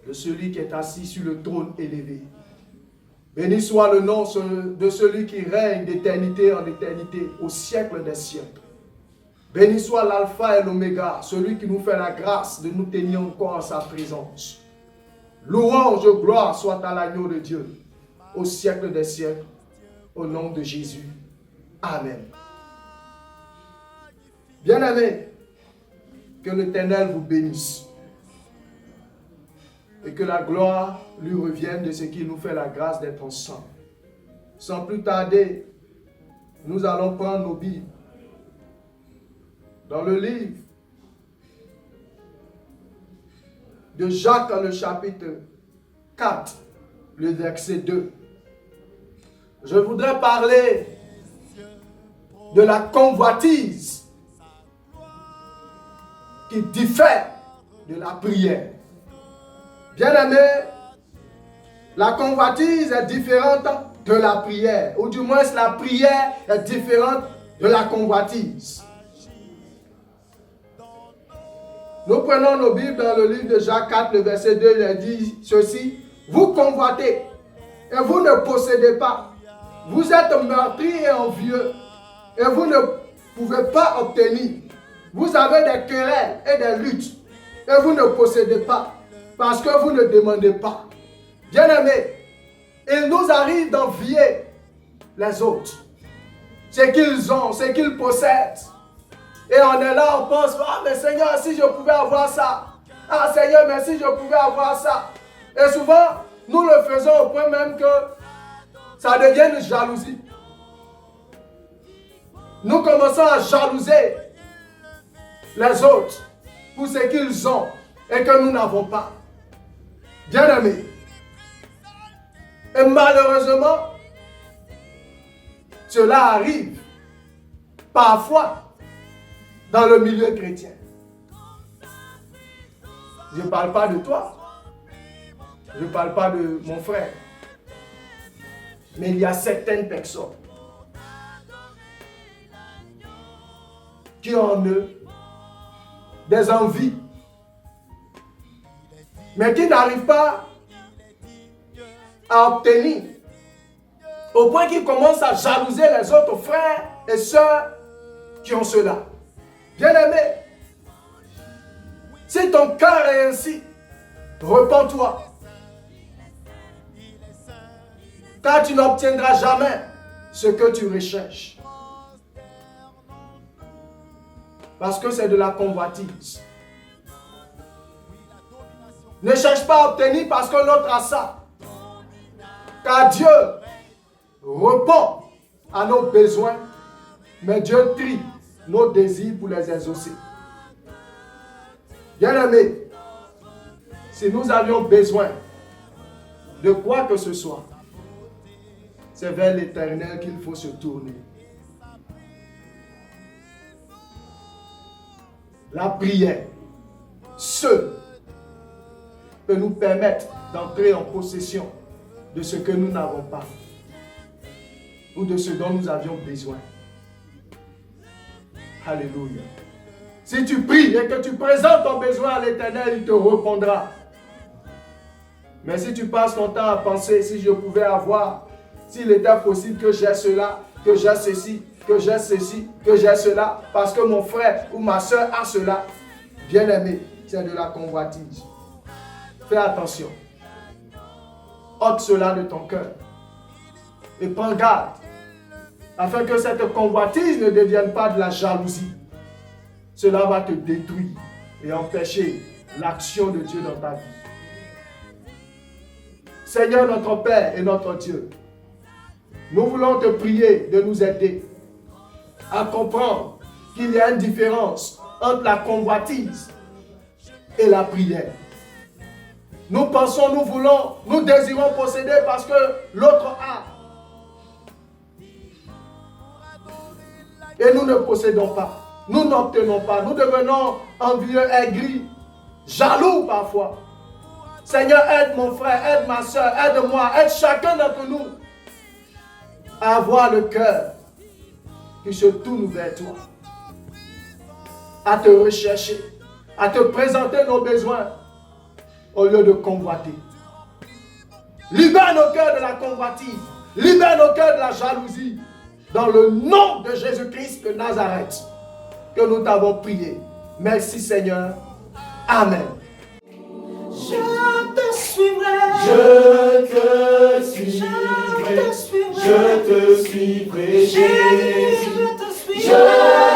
de celui qui est assis sur le trône élevé. Béni soit le nom de celui qui règne d'éternité en éternité, au siècle des siècles. Béni soit l'alpha et l'oméga, celui qui nous fait la grâce de nous tenir encore en sa présence. Louange et gloire soit à l'agneau de Dieu, au siècle des siècles, au nom de Jésus. Amen. Bien-aimés, que l'Éternel vous bénisse et que la gloire lui revienne de ce qui nous fait la grâce d'être ensemble. Sans plus tarder, nous allons prendre nos Bibles dans le livre de Jacques, le chapitre 4, le verset 2. Je voudrais parler de la convoitise qui diffère de la prière. Bien-aimé, la convoitise est différente de la prière, ou du moins la prière est différente de la convoitise. Nous prenons nos Bibles dans le livre de Jacques 4, le verset 2, il dit ceci: vous convoitez et vous ne possédez pas. Vous êtes meurtris et envieux et vous ne pouvez pas obtenir. Vous avez des querelles et des luttes et vous ne possédez pas parce que vous ne demandez pas. Bien-aimés, il nous arrive d'envier les autres, ce qu'ils ont, ce qu'ils possèdent. Et on est là, on pense, ah mais Seigneur, si je pouvais avoir ça. Ah Seigneur, mais si je pouvais avoir ça. Et souvent, nous le faisons au point même que ça devient une jalousie. Nous commençons à jalouser les autres pour ce qu'ils ont et que nous n'avons pas. Bien-aimés. Et malheureusement, cela arrive parfois dans le milieu chrétien. Je ne parle pas de toi. Je ne parle pas de mon frère. Mais il y a certaines personnes qui ont en eux des envies, mais qui n'arrivent pas à obtenir, au point qu'ils commencent à jalouser les autres frères et sœurs qui ont cela. Bien-aimé, si ton cœur est ainsi, repens-toi. Car tu n'obtiendras jamais ce que tu recherches. Parce que c'est de la convoitise. Ne cherche pas à obtenir parce que l'autre a ça. Car Dieu répond à nos besoins, mais Dieu trie nos désirs pour les exaucer. Bien-aimés, si nous avions besoin de quoi que ce soit, c'est vers l'Éternel qu'il faut se tourner. La prière seule peut nous permettre d'entrer en possession de ce que nous n'avons pas ou de ce dont nous avions besoin. Alléluia. Si tu pries et que tu présentes ton besoin à l'Éternel, il te répondra. Mais si tu passes ton temps à penser, si je pouvais avoir, s'il était possible que j'ai cela, que j'ai ceci, que j'ai ceci, que j'ai cela, parce que mon frère ou ma soeur a cela, bien-aimé, c'est de la convoitise. Fais attention. Ôte cela de ton cœur. Et prends garde, afin que cette convoitise ne devienne pas de la jalousie. Cela va te détruire et empêcher l'action de Dieu dans ta vie. Seigneur notre Père et notre Dieu, nous voulons te prier de nous aider à comprendre qu'il y a une différence entre la convoitise et la prière. Nous pensons, nous voulons, nous désirons posséder parce que l'autre a. Et nous ne possédons pas. Nous n'obtenons pas. Nous devenons envieux, aigris, jaloux parfois. Seigneur, aide mon frère, aide ma soeur, aide-moi, aide chacun d'entre nous à avoir le cœur qui se tourne vers toi, à te rechercher, à te présenter nos besoins au lieu de convoiter. Libère nos cœurs de la convoitise. Libère nos cœurs de la jalousie. Dans le nom de Jésus-Christ de Nazareth, que nous t'avons prié. Merci Seigneur. Amen. Je te suivrai. Je te suivrai. Je te suivrai, Jésus. Je te suivrai.